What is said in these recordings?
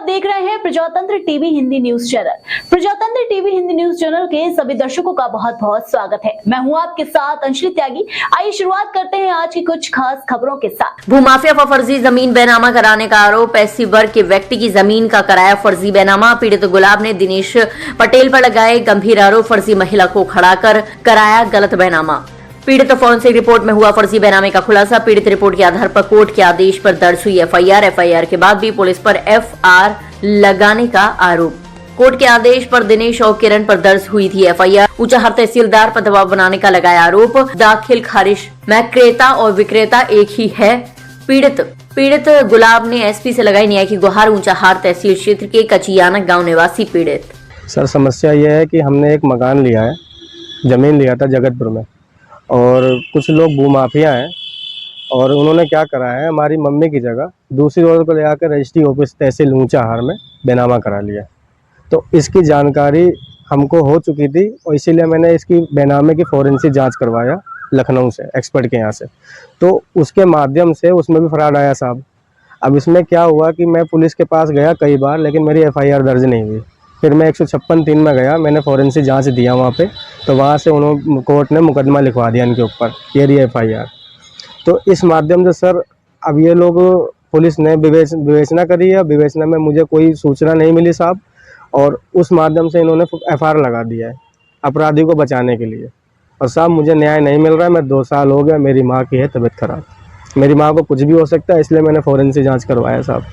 आप देख रहे हैं प्रजातंत्र टीवी हिंदी न्यूज चैनल। प्रजातंत्र टीवी हिंदी न्यूज चैनल के सभी दर्शकों का बहुत बहुत स्वागत है। मैं हूं आपके साथ अंशली त्यागी। आइए शुरुआत करते हैं आज की कुछ खास खबरों के साथ। भूमाफिया पर फर्जी जमीन बेनामा कराने का आरोप। एससी वर्ग के व्यक्ति की जमीन का कराया फर्जी बेनामा। पीड़ित गुलाब ने दिनेश पटेल पर लगाए गंभीर आरोप। फर्जी महिला को खड़ा कर कराया गलत बेनामा। पीड़ित फॉरेंसिक रिपोर्ट में हुआ फर्जी बेनामे का खुलासा। पीड़ित रिपोर्ट के आधार पर कोर्ट के आदेश पर दर्ज हुई एफआईआर के बाद भी पुलिस पर एफआर लगाने का आरोप। कोर्ट के आदेश पर दिनेश और किरण पर दर्ज हुई थी एफआईआर। ऊंचाहार तहसीलदार पर दबाव बनाने का लगाया आरोप। दाखिल खारिज में क्रेता और विक्रेता एक ही है। पीड़ित गुलाब ने एसपी से लगाई न्याय की गुहार। ऊंचाहार तहसील क्षेत्र के कचियाना गांव निवासी पीड़ित। सर समस्या यह है कि हमने एक मकान लिया है, जमीन लिया था जगतपुर में, और कुछ लोग भूमाफिया हैं और उन्होंने क्या करा है, हमारी मम्मी की जगह दूसरी औरत को ले आकर रजिस्ट्री ऑफिस तहसील ऊंचाहार में बेनामा करा लिया। तो इसकी जानकारी हमको हो चुकी थी और इसीलिए मैंने इसकी बेनामे की फॉरेंसिक जांच करवाया लखनऊ से, एक्सपर्ट के यहाँ से। तो उसके माध्यम से उसमें भी फ्रॉड आया साहब। अब इसमें क्या हुआ कि मैं पुलिस के पास गया कई बार, लेकिन मेरी एफआईआर दर्ज नहीं हुई। फिर मैं 156(3) में गया, मैंने फॉरेंसिक जांच दिया वहाँ पे, तो वहाँ से उन्होंने कोर्ट ने मुकदमा लिखवा दिया इनके ऊपर, ये रही एफआईआर। तो इस माध्यम से सर अब ये लोग, पुलिस ने विवेचना करी है। विवेचना में मुझे कोई सूचना नहीं मिली साहब, और उस माध्यम से इन्होंने एफआईआर लगा दिया है अपराधी को बचाने के लिए। और साहब मुझे न्याय नहीं मिल रहा है। मैं 2 साल हो गया, मेरी माँ की है तबीयत खराब, मेरी माँ को कुछ भी हो सकता है, इसलिए मैंने फॉरेंसिक जाँच करवाया साहब।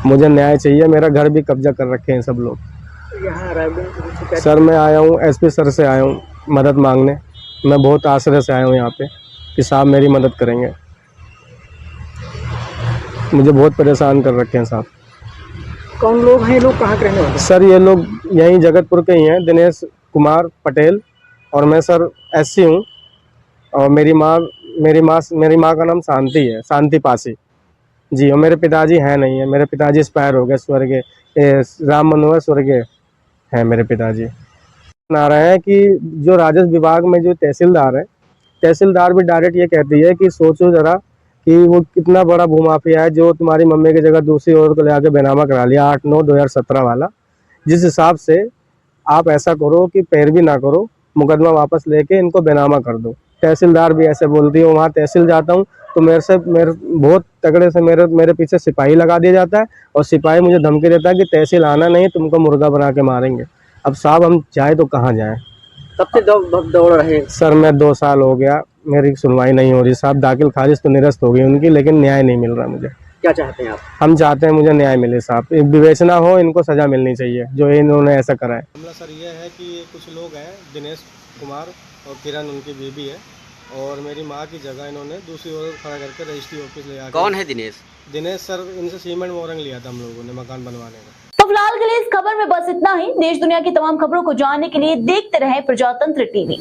मुझे न्याय चाहिए। मेरा घर भी कब्जा कर रखे हैं सब लोग। सर मैं आया हूँ एसपी सर से आया हूँ मदद मांगने। मैं बहुत आश्रय से आया हूँ यहाँ पे कि साहब मेरी मदद करेंगे। मुझे बहुत परेशान कर रखे हैं साहब। कौन लोग हैं? लोग कहाँ के रहने वाले? सर ये लोग यहीं जगतपुर के ही हैं, दिनेश कुमार पटेल, और मैं सर एससी हूँ। और मेरी माँ का नाम शांति है, शांति पासी जी। और मेरे पिताजी हैं नहीं है, मेरे पिताजी एक्सपायर हो गए, स्वर्गीय राम मनोहर स्वर्गीय हैं मेरे पिताजी। आ रहे हैं कि जो राजस्व विभाग में जो तहसीलदार है, तहसीलदार भी डायरेक्ट ये कहती है कि सोचो जरा कि वो कितना बड़ा भूमाफिया है जो तुम्हारी मम्मी की जगह दूसरी औरत को ले आके बेनामा करा लिया 8/9/2017 वाला। जिस हिसाब से आप ऐसा करो कि पैरवी ना करो, मुकदमा वापस लेके इनको बेनामा कर दो। तहसीलदार भी ऐसे बोलती है। वहाँ तहसील जाता हूँ तो मेरे बहुत तगड़े से मेरे पीछे सिपाही लगा दिया जाता है, और सिपाही मुझे धमकी देता है कि तहसील आना नहीं, तुमको मुर्गा बना के मारेंगे। अब साहब हम जाए तो कहाँ जाएं? कब से दौड़ रहे हैं? सर मैं 2 साल हो गया, मेरी सुनवाई नहीं हो रही साहब। दाखिल खारिज तो निरस्त हो गई उनकी, लेकिन न्याय नहीं मिल रहा मुझे। क्या चाहते हैं आप? हम चाहते हैं मुझे न्याय मिले साहब, विवेचना हो, इनको सजा मिलनी चाहिए जो इन्होंने ऐसा करा है। मामला सर ये है कि कुछ लोग हैं, दिनेश कुमार और किरण उनकी बीबी है, और मेरी माँ की जगह इन्होंने दूसरी ओर खड़ा करके रजिस्ट्री ऑफिस ले आके। कौन है दिनेश? दिनेश सर, इनसे सीमेंट मोरंग लिया था हम लोगों ने मकान बनवाने का। तो फिलहाल के लिए इस खबर में बस इतना ही। देश दुनिया की तमाम खबरों को जानने के लिए देखते रहें प्रजातंत्र टीवी।